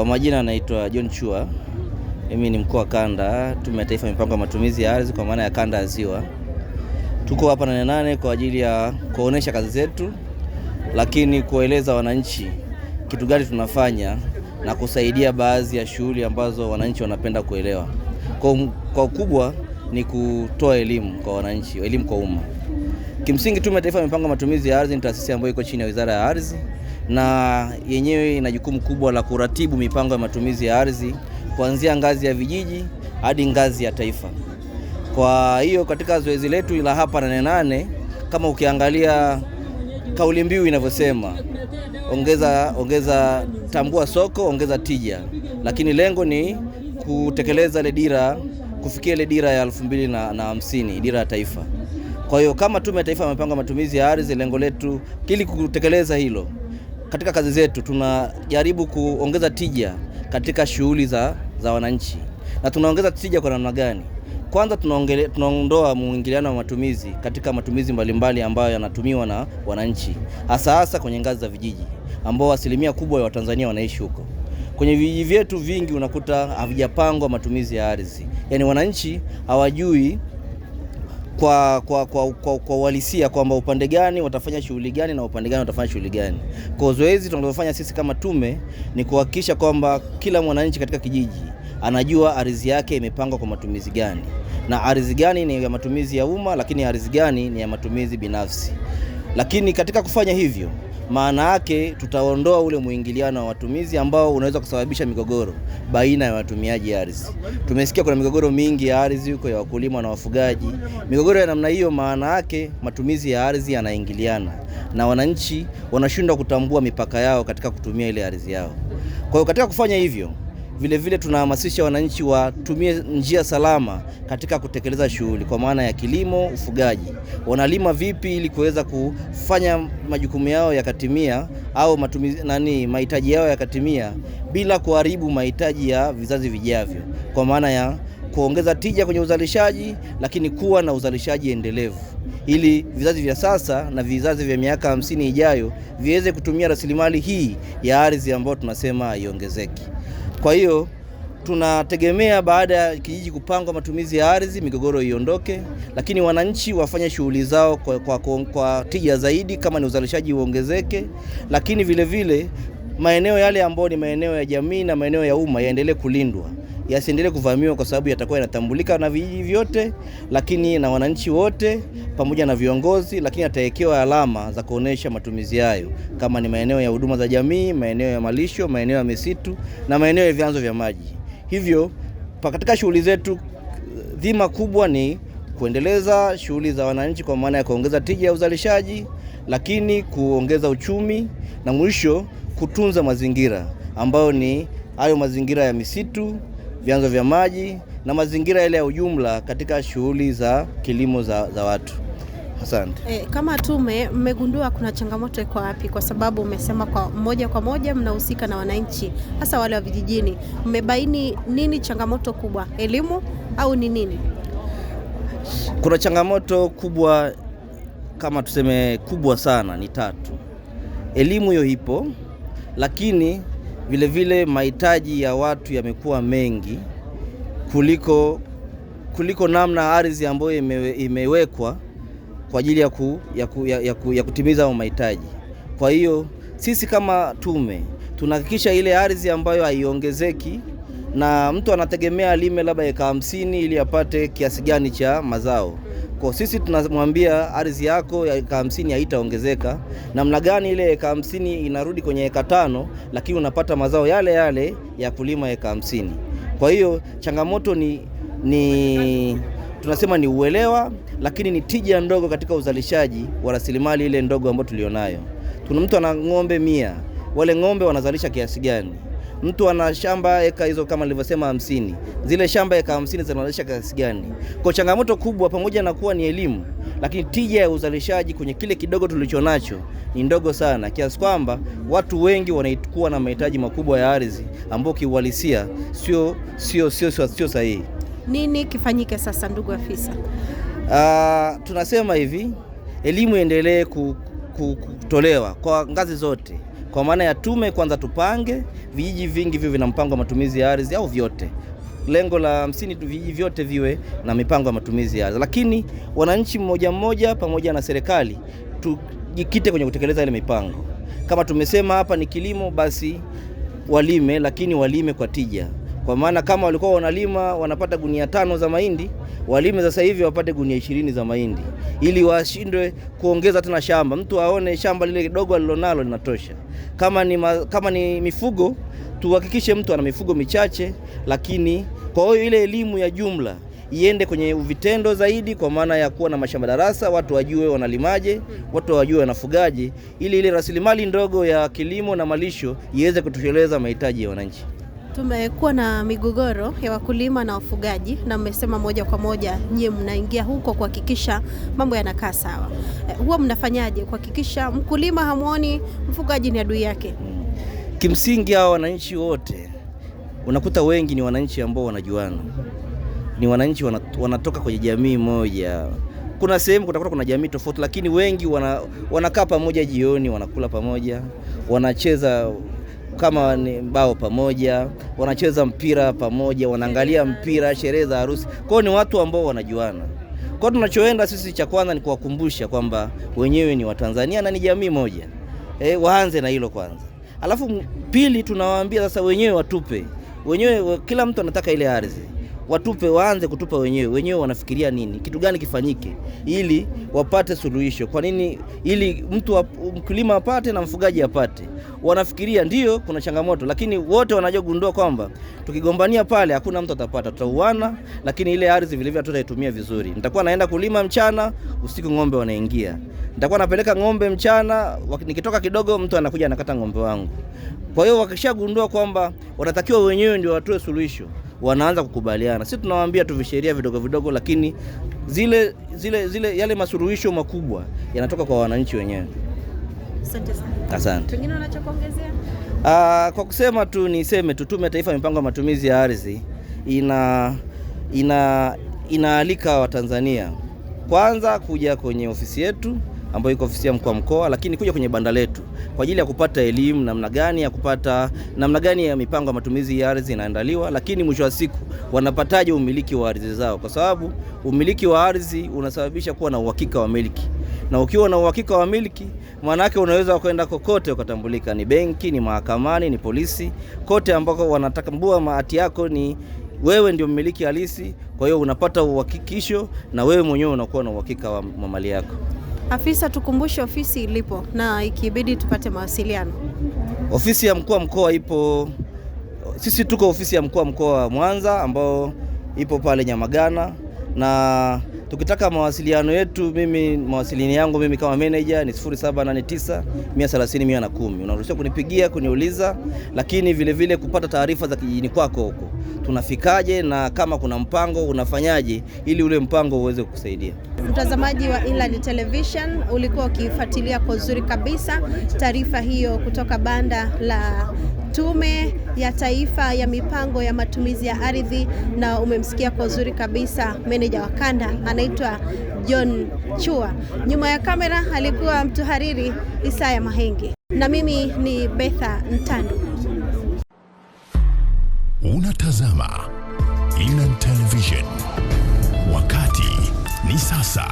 Kwa majina naitwa John Chua. Mimi ni mkuu wa kanda Tume ya Taifa ya Mipango ya Matumizi ya Ardhi kwa maana ya kanda ya Ziwa. Tuko hapa Nane Nane kwa ajili ya kuonesha kazi zetu, lakini kueleza wananchi kitu gani tunafanya na kusaidia baadhi ya shughuli ambazo wananchi wanapenda kuelewa. Kwa ukubwa ni kutoa elimu kwa wananchi, elimu kwa umma. Kimsingi Tume ya Taifa ya Mipango ya Matumizi ya Ardhi ni taasisi ambayo iko chini ya Wizara ya Ardhi, na yenyewe ina jukumu kubwa la kuratibu mipango ya matumizi ya ardhi kuanzia ngazi ya vijiji hadi ngazi ya taifa. Kwa hiyo katika zoezi letu la hapa Nane Nane, kama ukiangalia kauli mbiu inavyosema ongeza tambua soko, ongeza tija, lakini lengo ni kutekeleza ile dira, kufikia ile dira ya 2050, dira ya taifa. Kwa hiyo kama Tume ya Taifa ya Mipango ya Matumizi ya Ardhi, lengo letu ili kutekeleza hilo, katika kazi zetu tunajaribu kuongeza tija katika shughuli za wananchi. Na tunaongeza tija kwa namna gani? Kwanza tunaondoa muingiliano wa matumizi katika matumizi mbalimbali ambayo yanatumiwa na wananchi, hasa kwenye ngazi za vijiji ambao asilimia kubwa ya Watanzania wanaishi huko. Kwenye vijiji vyetu vingi unakuta havijapangwa matumizi ya ardhi. Yaani wananchi hawajui kwa uhalisia kwamba upande gani watafanya shughuli gani na upande gani watafanya shughuli gani. Kwa zoezi tunalofanya sisi kama tume ni kuhakikisha kwamba kila mwananchi katika kijiji anajua ardhi yake imepangwa kwa matumizi gani, na ardhi gani ni ya matumizi ya umma, lakini ardhi gani ni ya matumizi binafsi. Lakini katika kufanya hivyo, maana yake tutaondoa ule muingiliano wa watumizi ambao unaweza kusababisha migogoro baina ya watumiaji ardhi. Tumesikia kuna migogoro mingi ya ardhi huko ya wakulima na wafugaji. Migogoro ya namna hiyo, maana yake matumizi ya ardhi yanaingiliana na wananchi wanashindwa kutambua mipaka yao katika kutumia ile ardhi yao. Kwa hiyo katika kufanya hivyo, vile tunahamasisha wananchi watumie njia salama katika kutekeleza shughuli kwa maana ya kilimo, ufugaji. Wanalima vipi ili kuweza kufanya majukumu yao yakatimia au mahitaji yao yakatimia bila kuharibu mahitaji ya vizazi vijavyo, kwa maana ya kuongeza tija kwenye uzalishaji, lakini kuwa na uzalishaji endelevu ili vizazi vya sasa na vizazi vya miaka 50 ijayo viweze kutumia rasilimali hii ya ardhi ambayo tunasema iongezeke. Kwa hiyo tunategemea baada ya kijiji kupangwa matumizi ya ardhi, migogoro iondoke, lakini wananchi wafanye shughuli zao kwa tija zaidi kama ni uzalishaji uongezeke, lakini vile maeneo yale ambayo ni maeneo ya jamii na maeneo ya umma yaendelee kulindwa, yasiendelee kuvamiwa, kwa sababu yatakuwa yanatambulika na vijiji vyote, lakini na wananchi wote pamoja na viongozi, lakini atawekewa alama za kuonesha matumizi hayo kama ni maeneo ya huduma za jamii, maeneo ya malisho, maeneo ya misitu na maeneo ya vyanzo vya maji. Hivyo katika shughuli zetu dhima kubwa ni kuendeleza shughuli za wananchi kwa maana ya kuongeza tija ya uzalishaji, lakini kuongeza uchumi, na mwisho kutunza mazingira ambayo ni hayo mazingira ya misitu, vyanzo vya maji na mazingira yale ya ujumla katika shughuli za kilimo za watu. Asante. Kama tume mmegundua kuna changamoto iko wapi? Kwa sababu umesema kwa moja mnahusika na wananchi, hasa wale wa vijijini. Mmebaini nini changamoto kubwa? Elimu au ni nini? Kuna changamoto kubwa, kama tuseme kubwa sana, ni 3. Elimu hiyo ipo, lakini vile mahitaji ya watu yamekuwa mengi kuliko namna ardhi ambayo imewekwa kwa ajili ya kutimiza mahitaji. Kwa hiyo sisi kama tume tunahakikisha ile ardhi ambayo haiongezeki, na mtu anategemea alime labda eka 50 ili apate kiasi gani cha mazao. Kwa sisi tunamwambia ardhi yako ya eka 50 haitaongezeka. Namna gani ile eka 50 inarudi kwenye eka 5, lakini unapata mazao yale ya kulima eka 50. Kwa hiyo changamoto ni tunasema ni uelewa, lakini ni tija ndogo katika uzalishaji wa rasilimali ile ndogo ambayo tulionayo. Tuna mtu ana ng'ombe 100, wale ng'ombe wanazalisha kiasi gani? Mtu ana shamba eka hizo kama nilivyosema 50, zile shamba eka 50 zinazalisha kiasi gani? Kwa changamoto kubwa, pamoja na kuwa ni elimu, lakini tija ya uzalishaji kwenye kile kidogo tulichonacho ni ndogo sana, kiasi kwamba watu wengi wanaikuwa na mahitaji makubwa ya ardhi ambao kiuhalisia sio sahihi. Nini kifanyike sasa, ndugu afisa? Tunasema hivi, elimu iendelee kutolewa kwa ngazi zote, Kwa maana ya tume kwanza tupange vijiji vingi viwe na mpango wa matumizi ya ardhi au vyote. Lengo la 50 vijiji vyote viwe na mipango ya matumizi ya ardhi. Lakini wananchi mmoja mmoja pamoja na serikali tujikite kwenye kutekeleza ile mipango. Kama tumesema hapa ni kilimo, basi walime, lakini walime kwa tija. Kwa maana kama walikuwa wanalima wanapata gunia 5 za mahindi, walime sasa hivi wapate gunia 20 za mahindi, ili washindwe kuongeza tena shamba. Mtu aone shamba lile dogo alilonalo linatosha. Kama ni mifugo, tuhakikishe mtu ana mifugo michache, lakini kwa hiyo ile elimu ya jumla iende kwenye vitendo zaidi, kwa maana ya kuwa na mashamba darasa, watu wajue wanalimaje, watu wajue wanafugaje, ili ile rasilimali ndogo ya kilimo na malisho iweze kutosheleza mahitaji ya wananchi. Tumekuwa na migogoro ya wakulima na wafugaji, na mmesema moja kwa moja nyie mnaingia huko kuhakikisha mambo yanakaa sawa. Huwa mnafanyaje kuhakikisha mkulima hamuoni mfugaji ni adui yake? Kimsingi hao wananchi wote unakuta wengi ni wananchi ambao wanajuana. Ni wananchi wanatoka kwenye jamii moja. Kuna sehemu kutakuta kuna jamii tofauti, lakini wengi wanakaa pamoja jioni, wanakula pamoja, wanacheza kama ni bao pamoja, wanacheza mpira pamoja, wanaangalia mpira, sherehe za harusi. Kwa hiyo ni watu ambao wanajuana. Kwa hiyo tunachoenda sisi cha kwanza ni kuwakumbusha kwamba wenyewe ni Watanzania na ni jamii moja. Waanze na hilo kwanza. Alafu pili tunawaambia sasa wenyewe watupe. Wenyewe kila mtu anataka ile ardhi. Watupe, waanze kutupa wenyewe wanafikiria nini, kitu gani kifanyike ili wapate suluhisho. Kwa nini? Ili mkulima apate na mfugaji apate. Wanafikiria ndio kuna changamoto, lakini wote wanajogundua kwamba tukigombania pale hakuna mtu atapata, tutauana, lakini ile ardhi vile vile tutaitumia vizuri. Nitakuwa naenda kulima mchana, usiku ng'ombe wanaingia. Nitakuwa napeleka ng'ombe mchana, nikitoka kidogo mtu anakuja anakata ng'ombe wangu. Kwa hiyo wakishagundua kwamba wanatakiwa wenyewe ndio watoe suluhisho, wanaanza kukubaliana. Sisi tunawaambia tu visheria vidogo vidogo, lakini yale masuluhisho makubwa yanatoka kwa wananchi wenyewe. Asante sana. Asante. Wengine wanachokuongezea? Kwa kusema tu niseme tu Tume ya Taifa ya Mipango ya Matumizi ya Ardhi inaalika Watanzania kwanza kuja kwenye ofisi yetu ambayo iko ofisi ya mkuu wa mkoa, lakini kuja kwenye banda letu kwa ajili ya kupata elimu namna gani ya mipango ya matumizi ya ardhi inaandaliwa, lakini mwisho wa siku wanapataje umiliki wa ardhi zao, kwa sababu umiliki wa ardhi unasababisha kuwa na uhakika wa miliki. Na ukiwa na uhakika wa miliki, maana yake unaweza kwenda kokote ukatambulika, ni benki, ni mahakamani, ni polisi, kote ambako wanatambua hati yako ni wewe ndio mmiliki halisi. Kwa hiyo unapata uhakikisho na wewe mwenyewe unakuwa na uhakika wa mali yako. Afisa, tukumbushe ofisi ilipo na ikibidi tupate mawasiliano. Ofisi ya mkuu wa mkoa ipo, sisi tuko ofisi ya mkuu wa mkoa wa Mwanza ambao ipo pale Nyamagana, na tukitaka mawasiliano yetu, mawasiliano yangu mimi kama manager ni 0789 130 110. Unaruhusiwa kunipigia kuniuliza, lakini vile vile kupata taarifa za kijijini kwako huko tunafikaje na kama kuna mpango unafanyaje ili ule mpango uweze kukusaidia. Mtazamaji wa Inland Television, ulikuwa ukifuatilia kwa uzuri kabisa taarifa hiyo kutoka banda la Tume ya Taifa ya Mipango ya Matumizi ya Ardhi, na umemsikia kwa uzuri kabisa meneja wa kanda anaitwa John Chua. Nyuma ya kamera alikuwa mtuhariri Isaya Mahenge, na mimi ni Betha Ntandu. Unatazama Inland Television. Wakati ni sasa.